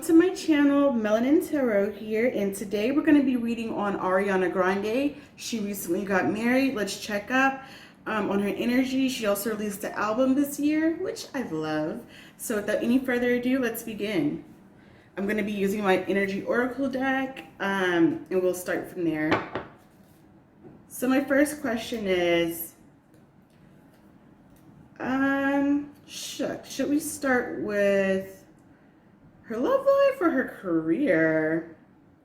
to my channel, Melanin Tarot here, and today we're going to be reading on Ariana Grande. She recently got married. Let's check up on her energy. She also released an album this year, which I love. So without any further ado, let's begin. I'm going to be using my Energy Oracle deck, and we'll start from there. So my first question is, should we start with her love life or her career?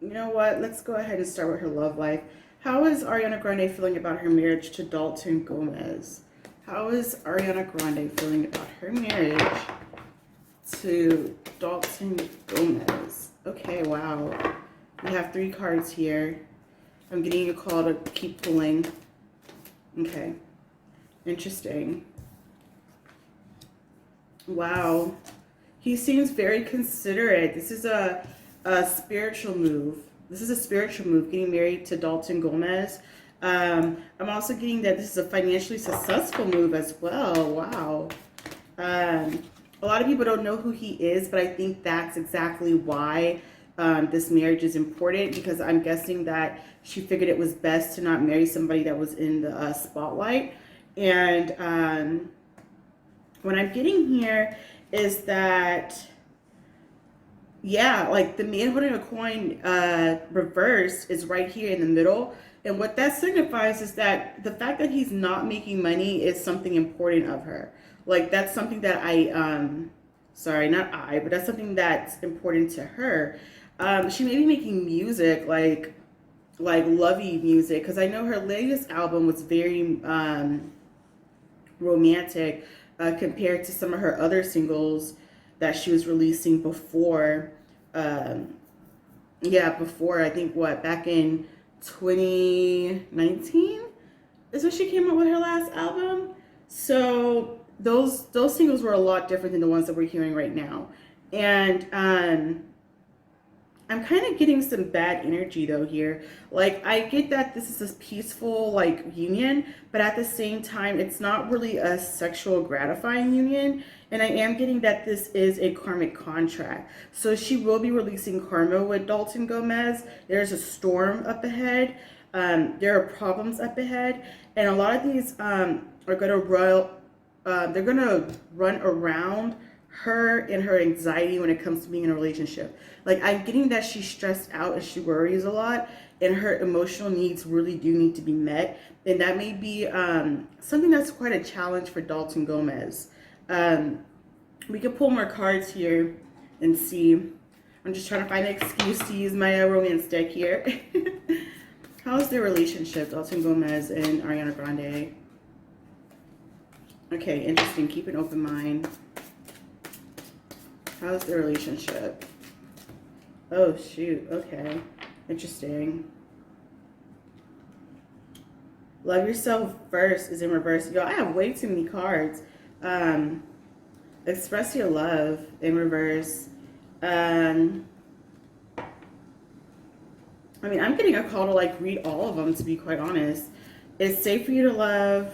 You know what? Let's go ahead and start with her love life. How is Ariana Grande feeling about her marriage to Dalton Gomez? How is Ariana Grande feeling about her marriage to Dalton Gomez? Okay, wow. We have 3 cards here. I'm getting a call to keep pulling. Okay. Interesting. Wow. He seems very considerate. This is a spiritual move. This is a spiritual move, getting married to Dalton Gomez. I'm also getting that this is a financially successful move as well. Wow. A lot of people don't know who he is, but I think that's exactly why this marriage is important, because I'm guessing that she figured it was best to not marry somebody that was in the spotlight. And what I'm getting here is that, yeah, like the man holding a coin reversed is right here in the middle. And what that signifies is that the fact that he's not making money is something important of her. Like, that's something that but that's something that's important to her. She may be making music, like lovey music, because I know her latest album was very romantic compared to some of her other singles that she was releasing before. Before, I think, back in 2019 is when she came out with her last album. So those singles were a lot different than the ones that we're hearing right now. And I'm kind of getting some bad energy though here. Like, I get that this is a peaceful union, but at the same time, it's not really a sexual gratifying union. And I am getting that this is a karmic contract. So she will be releasing karma with Dalton Gomez. There's a storm up ahead. There are problems up ahead. And a lot of these are going to they're going to run around her and her anxiety when it comes to being in a relationship. Like, I'm getting that she's stressed out and she worries a lot, and her emotional needs really do need to be met. And that may be something that's quite a challenge for Dalton Gomez. We could pull more cards here and see. I'm just trying to find an excuse to use my romance deck here. How's their relationship, Dalton Gomez and Ariana Grande? Okay, interesting. Keep an open mind. How's the relationship? Oh, shoot. Okay. Interesting. Love yourself first is in reverse. Yo, I have way too many cards. Express your love in reverse. I mean, I'm getting a call to read all of them, to be quite honest. It's safe for you to love.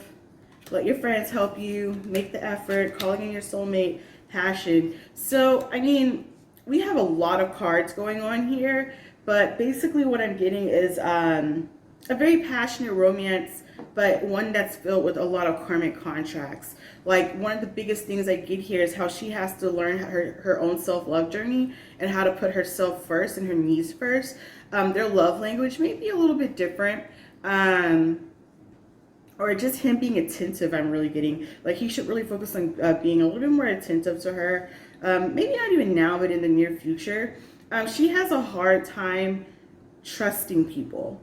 Let your friends help you. Make the effort. Calling in your soulmate. Passion. So, I mean, we have a lot of cards going on here, but basically what I'm getting is a very passionate romance, but one that's filled with a lot of karmic contracts. Like, one of the biggest things I get here is how she has to learn her own self-love journey and how to put herself first and her needs first. Their love language may be a little bit different. Or just him being attentive, I'm really getting. Like, he should really focus on being a little bit more attentive to her. Maybe not even now, but in the near future. She has a hard time trusting people.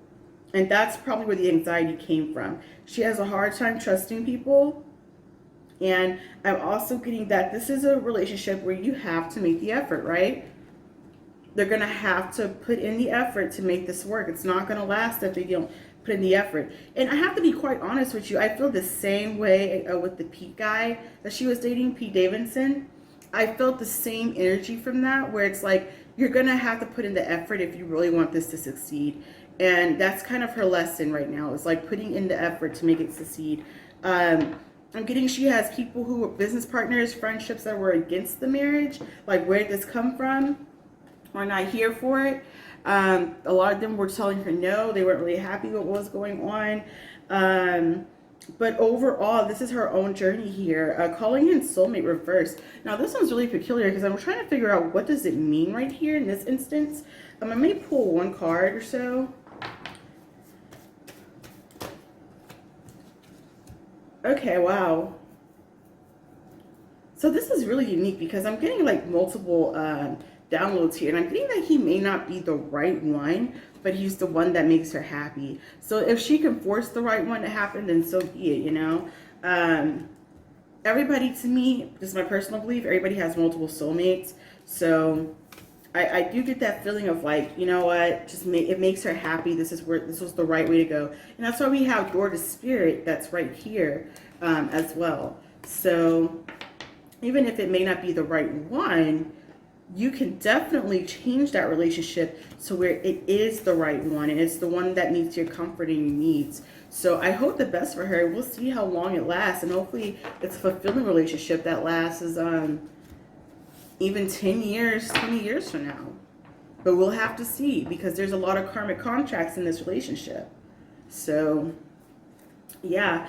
And that's probably where the anxiety came from. She has a hard time trusting people. And I'm also getting that this is a relationship where you have to make the effort, right? They're going to have to put in the effort to make this work. It's not going to last if they don't put in the effort. And I have to be quite honest with you. I feel the same way with the Pete guy that she was dating, Pete Davidson. I felt the same energy from that, where it's like, you're going to have to put in the effort if you really want this to succeed. And that's kind of her lesson right now. It's like putting in the effort to make it succeed. I'm getting she has people who were business partners, friendships that were against the marriage. Like, where did this come from? are not here for it. A lot of them were telling her no, they weren't really happy with what was going on. But overall, this is her own journey here. Calling in soulmate reverse. Now, this one's really peculiar because I'm trying to figure out what does it mean right here in this instance. I may pull one card or so. Okay, wow. So this is really unique because I'm getting like multiple downloads here, and I'm getting that he may not be the right one, but he's the one that makes her happy. So if she can force the right one to happen, then so be it, you know. Everybody, to me, this is my personal belief, everybody has multiple soulmates. So I do get that feeling of like, you know what, it makes her happy. This was the right way to go. And that's why we have Door to Spirit that's right here as well. So even if it may not be the right one, you can definitely change that relationship to where it is the right one, and it's the one that meets your comfort and your needs. So I hope the best for her. We'll see how long it lasts, and hopefully it's a fulfilling relationship that lasts even 10 years, 20 years from now. But we'll have to see, because there's a lot of karmic contracts in this relationship. So yeah.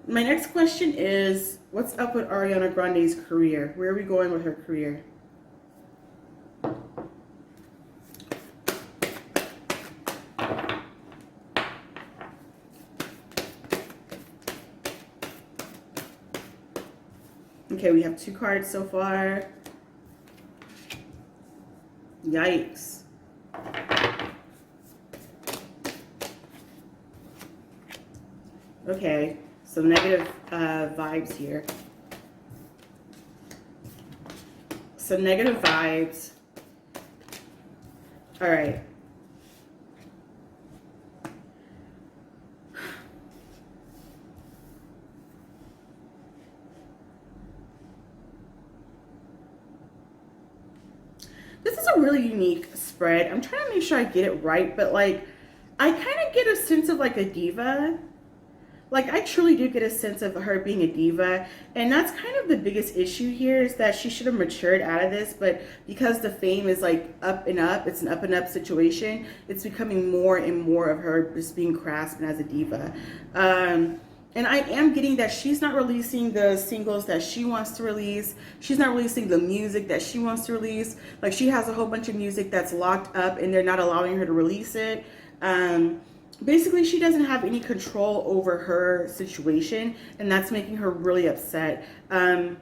My next question is, what's up with Ariana Grande's career? Where are we going with her career? Okay, we have 2 cards so far. Yikes. Okay, so negative vibes here. So negative vibes. All right. This is a really unique spread. I'm trying to make sure I get it right, but like, I kind of get a sense of like a diva. Like, I truly do get a sense of her being a diva, and that's kind of the biggest issue here, is that she should have matured out of this, but because the fame is like up and up, it's an up and up situation, it's becoming more and more of her just being grasped as a diva. And I am getting that she's not releasing the singles that she wants to release. She's not releasing the music that she wants to release. Like, she has a whole bunch of music that's locked up and they're not allowing her to release it. Basically, she doesn't have any control over her situation, and that's making her really upset. There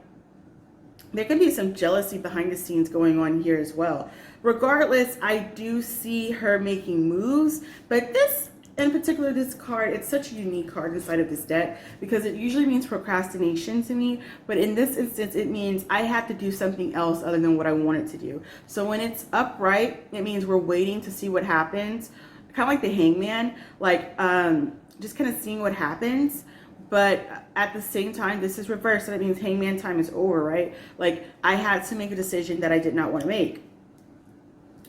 could be some jealousy behind the scenes going on here as well. Regardless, I do see her making moves, but this, in particular, this card, it's such a unique card inside of this deck because it usually means procrastination to me, but in this instance, it means I have to do something else other than what I wanted to do. So when it's upright, it means we're waiting to see what happens. Kind of like the Hangman, like just kind of seeing what happens. But at the same time, this is reversed, and it means Hangman time is over, right? Like, I had to make a decision that I did not want to make.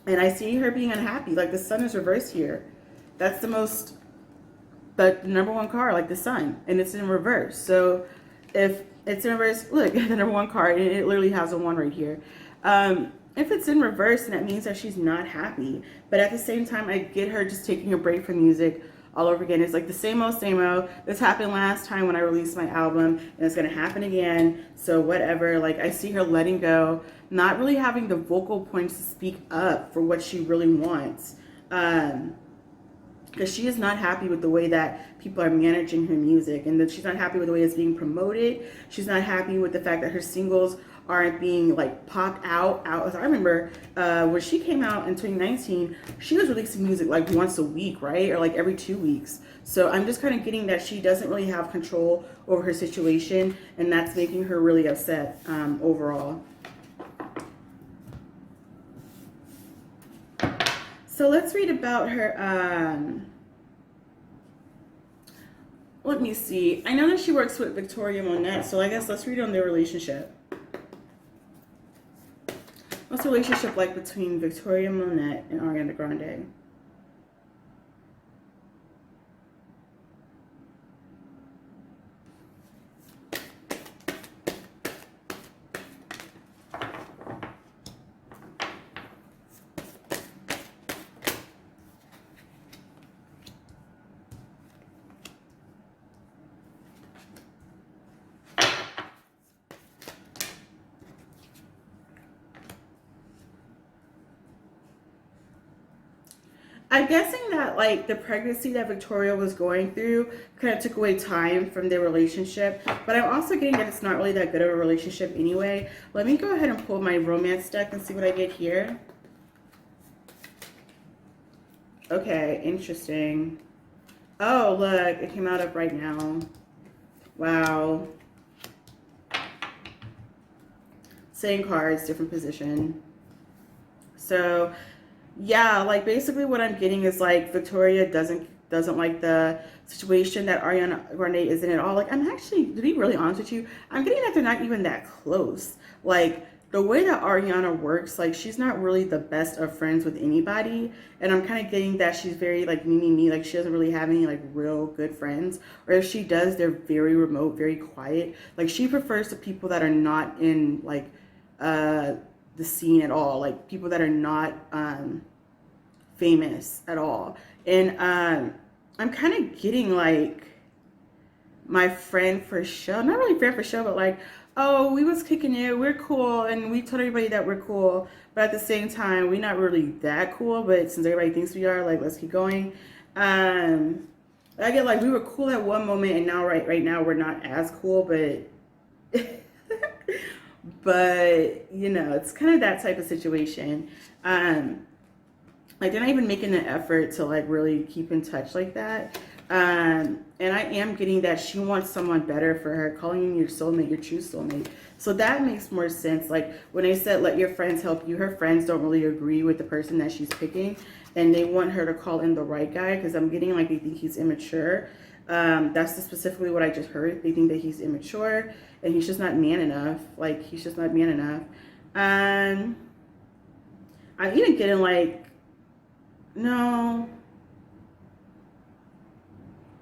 And I see her being unhappy. Like, the Sun is reversed here. That's the number one card, like the Sun, and it's in reverse. So if it's in reverse, look, the number one card, and it literally has a 1 right here. If it's in reverse, then that means that she's not happy. But at the same time, I get her just taking a break from music all over again. It's like the same old, same old. This happened last time when I released my album, and it's going to happen again. So whatever. Like, I see her letting go, not really having the vocal points to speak up for what she really wants. Because she is not happy with the way that people are managing her music, and that she's not happy with the way it's being promoted. She's not happy with the fact that her singles aren't being like popped out. I remember when she came out in 2019, she was releasing music like once a week, right? Or like every 2 weeks. So I'm just kind of getting that she doesn't really have control over her situation, and that's making her really upset overall. So let's read about her. Let me see. I know that she works with Victoria Monet, so I guess let's read on their relationship. What's the relationship like between Victoria Monet and Ariana Grande? I'm guessing that like the pregnancy that Victoria was going through kind of took away time from their relationship, but I'm also getting that it's not really that good of a relationship anyway. Let me go ahead and pull my romance deck and see what I get here. Okay, interesting. Oh, look, it came out up right now. Wow. Same cards, different position. So yeah, like basically what I'm getting is like Victoria doesn't like the situation that Ariana Grande is in at all. Like I'm actually, to be really honest with you, I'm getting that they're not even that close. Like the way that Ariana works, like she's not really the best of friends with anybody. And I'm kind of getting that she's very like me. Like she doesn't really have any like real good friends. Or if she does, they're very remote, very quiet. Like she prefers the people that are not in like the scene at all, like people that are not famous at all. And I'm kind of getting like my friend for show, not really friend for show, but like, oh, we was kicking it, we're cool, and we told everybody that we're cool, but at the same time we're not really that cool, but since everybody thinks we are, like, let's keep going. I get like we were cool at one moment and now right now we're not as cool, but but you know, it's kind of that type of situation. Like they're not even making an effort to like really keep in touch like that. And I am getting that she wants someone better for her, calling you your soulmate, your true soulmate. So that makes more sense. Like when I said let your friends help you, her friends don't really agree with the person that she's picking, and they want her to call in the right guy because I'm getting like they think he's immature. That's specifically what I just heard. They think that he's immature and he's just not man enough. Like he's just not man enough. I'm even getting like, no,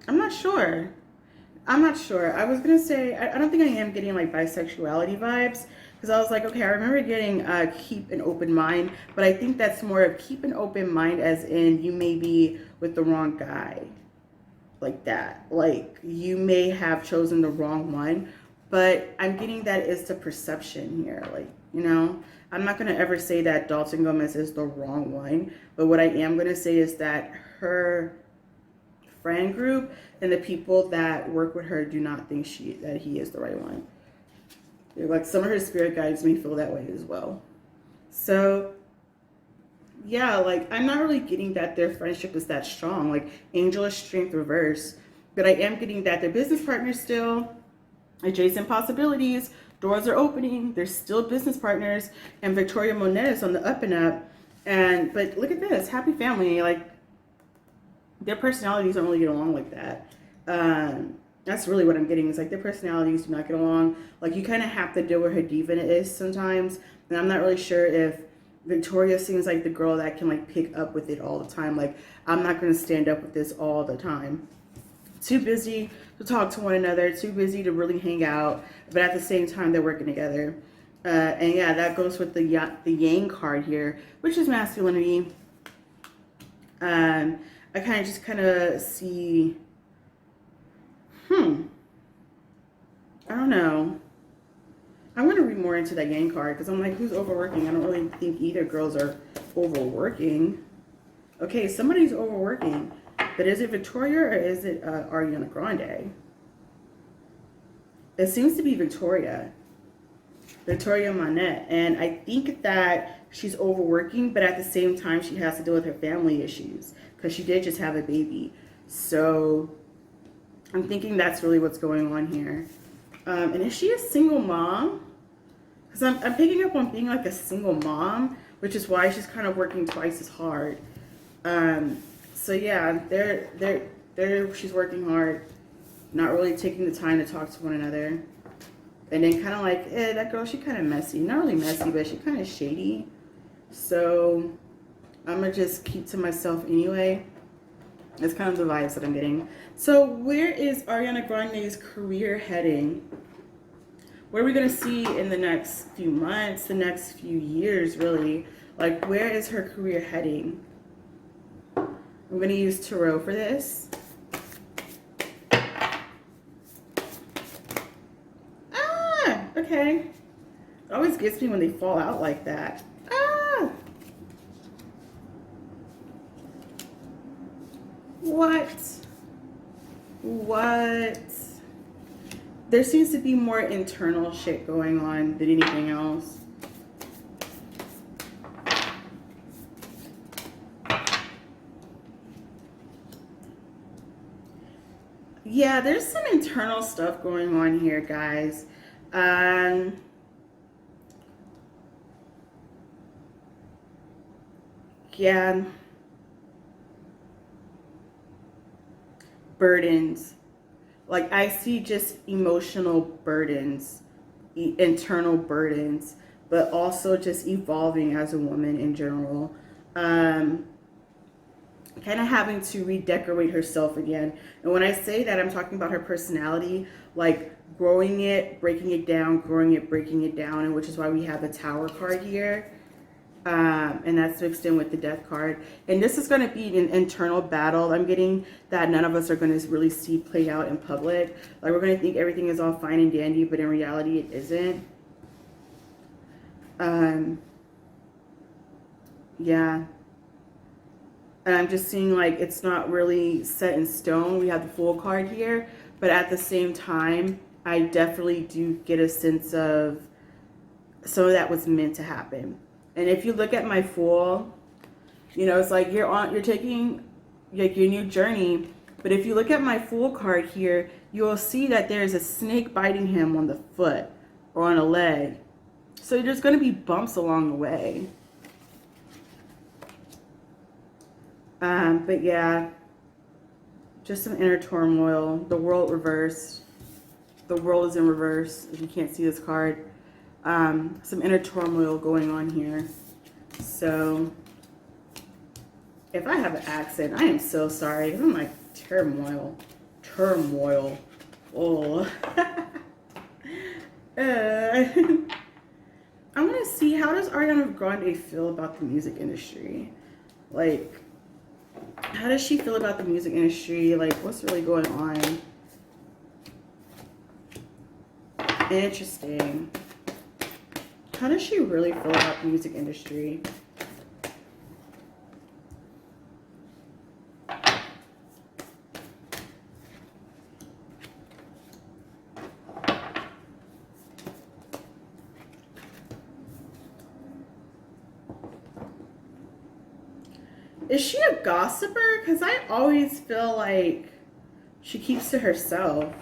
I'm not sure. I'm not sure. I was gonna say I don't think I am getting like bisexuality vibes because I was like, okay, I remember getting keep an open mind, but I think that's more of keep an open mind as in you may be with the wrong guy, like that. Like you may have chosen the wrong one, but I'm getting that is the perception here. Like, you know, I'm not gonna ever say that Dalton Gomez is the wrong one, but what I am gonna say is that her friend group and the people that work with her do not think that he is the right one. Like some of her spirit guides may feel that way as well. So yeah, like I'm not really getting that their friendship is that strong. Like angel is strength reverse, but I am getting that they're business partners still. Adjacent possibilities, doors are opening. They're still business partners, and Victoria Monet is on the up and up. And but look at this, happy family. Like their personalities don't really get along like that. That's really what I'm getting. Is like their personalities do not get along. Like you kind of have to deal with her diva-ness sometimes, and I'm not really sure if Victoria seems like the girl that can like pick up with it all the time. Like I'm not going to stand up with this all the time. Too busy to talk to one another. Too busy to really hang out. But at the same time, they're working together. And yeah, that goes with the Yang card here, which is masculinity. I kind of see, I don't know. I'm going to read more into that Yang card because I'm like, who's overworking? I don't really think either girls are overworking. Okay, somebody's overworking. But is it Victoria or is it Ariana Grande? It seems to be Victoria. Victoria Monet. And I think that she's overworking, but at the same time, she has to deal with her family issues because she did just have a baby. So I'm thinking that's really what's going on here. And is she a single mom? Because I'm picking up on being like a single mom, which is why she's kind of working twice as hard. So yeah, she's working hard, not really taking the time to talk to one another. And then kind of like, that girl, she kind of messy. Not really messy, but she kind of shady. So I'm going to just keep to myself anyway. It's kind of the vibes that I'm getting. So where is Ariana Grande's career heading? What are we going to see in the next few months, the next few years, really? Like, where is her career heading? I'm going to use tarot for this. Okay. It always gets me when they fall out like that. What? What? There seems to be more internal shit going on than anything else. Yeah, there's some internal stuff going on here, guys. Yeah. Burdens. Like, I see just emotional burdens, internal burdens, but also just evolving as a woman in general. Kind of having to redecorate herself again. And when I say that, I'm talking about her personality, like growing it, breaking it down, growing it, breaking it down, and which is why we have the Tower card here. And that's mixed in with the Death card. And this is going to be an internal battle. I'm getting that none of us are going to really see play out in public. Like, we're going to think everything is all fine and dandy, but in reality it isn't. Yeah. And I'm just seeing like it's not really set in stone. We have the Fool card here, but at the same time, I definitely do get a sense of some of that was meant to happen. And if you look at my Fool, you know, it's like you're taking like your new journey. But if you look at my Fool card here, you'll see that there's a snake biting him on the foot or on a leg. So there's going to be bumps along the way. But yeah, just some inner turmoil. The world reversed. The world is in reverse, if you can't see this card. Some inner turmoil going on here. So, if I have an accent, I am so sorry. I'm like, turmoil. Turmoil. Oh. I want to see, how does Ariana Grande feel about the music industry? Like, how does she feel about the music industry? Like, what's really going on? Interesting. How does she really feel about the music industry? Is she a gossiper? Because I always feel like she keeps to herself.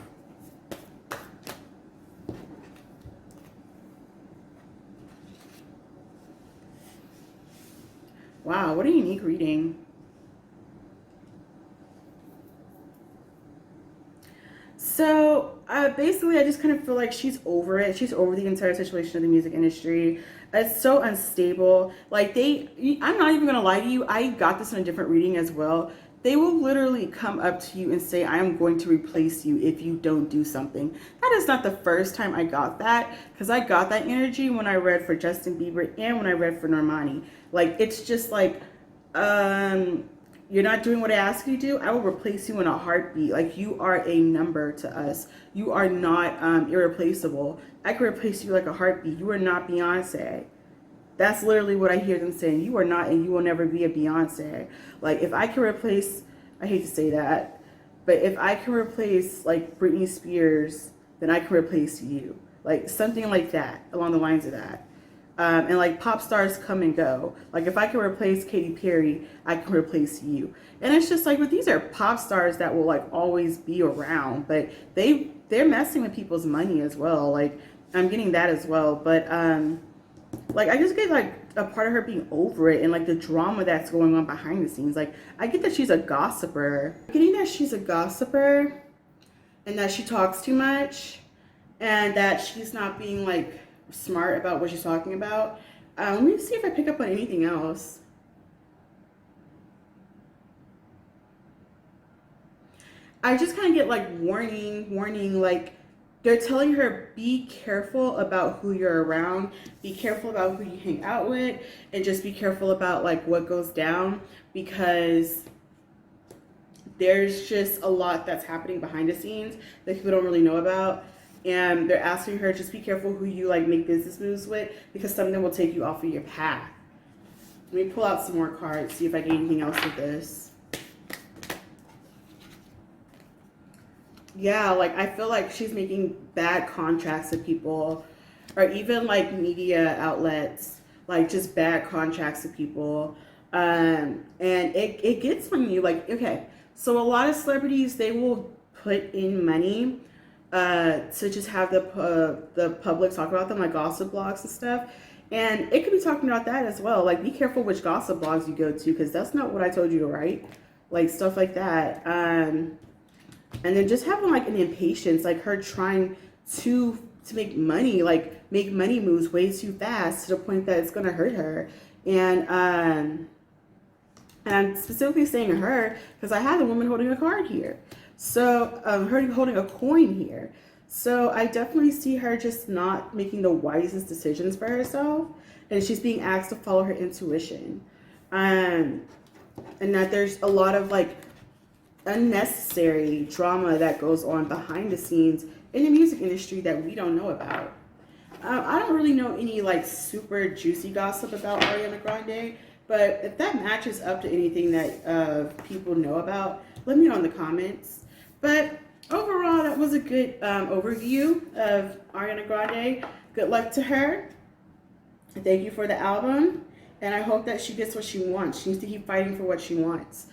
Wow, what a unique reading. So basically, I just kind of feel like she's over it. She's over the entire situation of the music industry. It's so unstable. Like, I'm not even going to lie to you. I got this in a different reading as well. They will literally come up to you and say, I am going to replace you if you don't do something. That is not the first time I got that, because I got that energy when I read for Justin Bieber and when I read for Normani. Like, it's just like, you're not doing what I ask you to do, I will replace you in a heartbeat. Like, you are a number to us. You are not irreplaceable. I can replace you like a heartbeat. You are not Beyonce. That's literally what I hear them saying. You are not, and you will never be a Beyonce. Like, if I can replace, I hate to say that, but if I can replace like Britney Spears, then I can replace you. Like, something like that, along the lines of that. And like, pop stars come and go. Like, if I can replace Katy Perry, I can replace you. And it's just like, but these are pop stars that will like always be around, but they're messing with people's money as well. Like, I'm getting that as well. But like, I just get like a part of her being over it and like the drama that's going on behind the scenes. Like, I get that she's a gossiper. Getting that she's a gossiper and that she talks too much and that she's not being like smart about what she's talking about. Let me see if I pick up on anything else. I just kind of get like warning, like they're telling her, be careful about who you're around, be careful about who you hang out with, and just be careful about like what goes down, because there's just a lot that's happening behind the scenes that people don't really know about. And they're asking her, just be careful who you like make business moves with, because something will take you off of your path. Let me pull out some more cards, see if I get anything else with this. Yeah, like I feel like she's making bad contracts with people, or even like media outlets, like just bad contracts with people. And it gets on you. Like, okay, so a lot of celebrities, they will put in money to just have the public talk about them, like gossip blogs and stuff. And it could be talking about that as well. Like, be careful which gossip blogs you go to, because that's not what I told you to write. Like, stuff like that. And then just having like an impatience, like her trying to make money, like make money moves way too fast to the point that it's gonna hurt her. And I'm specifically saying her because I have a woman holding a card here, so her holding a coin here. So I definitely see her just not making the wisest decisions for herself, and she's being asked to follow her intuition. Um, and that there's a lot of like unnecessary drama that goes on behind the scenes in the music industry that we don't know about. I don't really know any like super juicy gossip about Ariana Grande, but if that matches up to anything that people know about, let me know in the comments. But overall, that was a good overview of Ariana Grande. Good luck to her. Thank you for the album, and I hope that she gets what she wants. She needs to keep fighting for what she wants.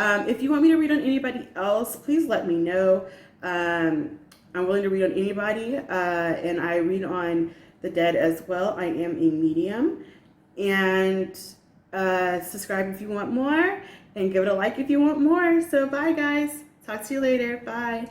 If you want me to read on anybody else, please let me know. I'm willing to read on anybody, and I read on the dead as well. I am a medium. And subscribe if you want more, and give it a like if you want more. So bye, guys. Talk to you later. Bye.